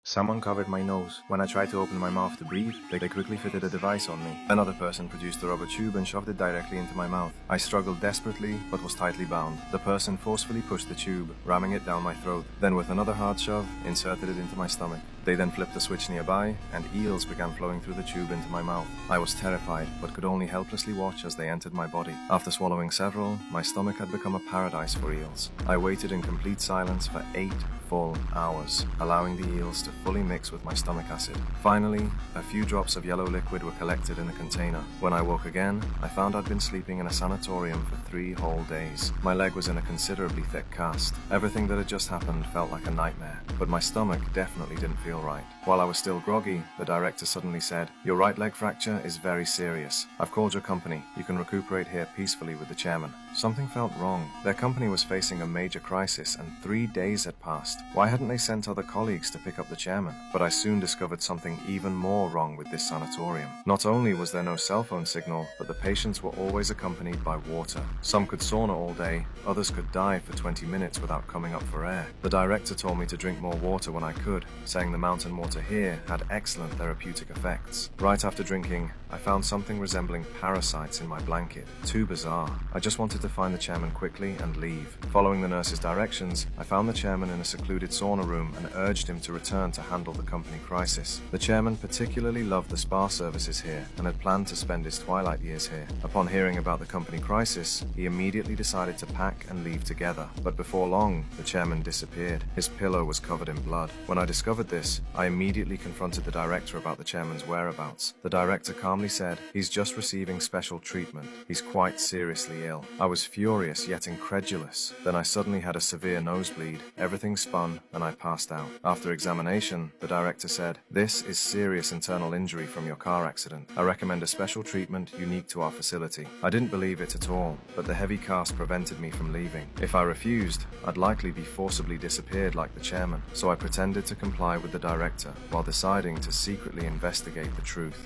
Someone covered my nose. When I tried to open my mouth to breathe, they quickly fitted a device on me. Another person produced a rubber tube and shoved it directly into my mouth. I struggled desperately, but was tightly bound. The person forcefully pushed the tube, ramming it down my throat. Then with another hard shove, inserted it into my stomach. They then flipped a switch nearby, and eels began flowing through the tube into my mouth. I was terrified, but could only helplessly watch as they entered my body. After swallowing several, my stomach had become a paradise for eels. I waited in complete silence for 8 full hours, allowing the eels to fully mix with my stomach acid. Finally, a few drops of yellow liquid were collected in a container. When I woke again, I found I'd been sleeping in a sanatorium for 3 whole days. My leg was in a considerably thick cast. Everything that had just happened felt like a nightmare, but my stomach definitely didn't feel right. While I was still groggy, the director suddenly said, "Your right leg fracture is very serious. I've called your company. You can recuperate here peacefully with the chairman." Something felt wrong. Their company was facing a major crisis, and 3 days had passed. Why hadn't they sent other colleagues to pick up the chairman? But I soon discovered something even more wrong with this sanatorium. Not only was there no cell phone signal, but the patients were always accompanied by water. Some could sauna all day, others could dive for 20 minutes without coming up for air. The director told me to drink more water when I could, saying the mountain water here had excellent therapeutic effects. Right after drinking, I found something resembling parasites in my blanket. Too bizarre. I just wanted to find the chairman quickly and leave. Following the nurse's directions, I found the chairman in a secluded sauna room and urged him to return to handle the company crisis. The chairman particularly loved the spa services here and had planned to spend his twilight years here. Upon hearing about the company crisis, he immediately decided to pack and leave together. But before long, the chairman disappeared. His pillow was covered in blood. When I discovered this, I immediately confronted the director about the chairman's whereabouts. The director calmly said, "He's just receiving special treatment. He's quite seriously ill." I was furious yet incredulous. Then I suddenly had a severe nosebleed. Everything spun and I passed out. After examination, the director said, "This is serious internal injury from your car accident. I recommend a special treatment unique to our facility." I didn't believe it at all, but the heavy cast prevented me from leaving. If I refused, I'd likely be forcibly disappeared like the chairman. So I pretended to comply with the director while deciding to secretly investigate the truth.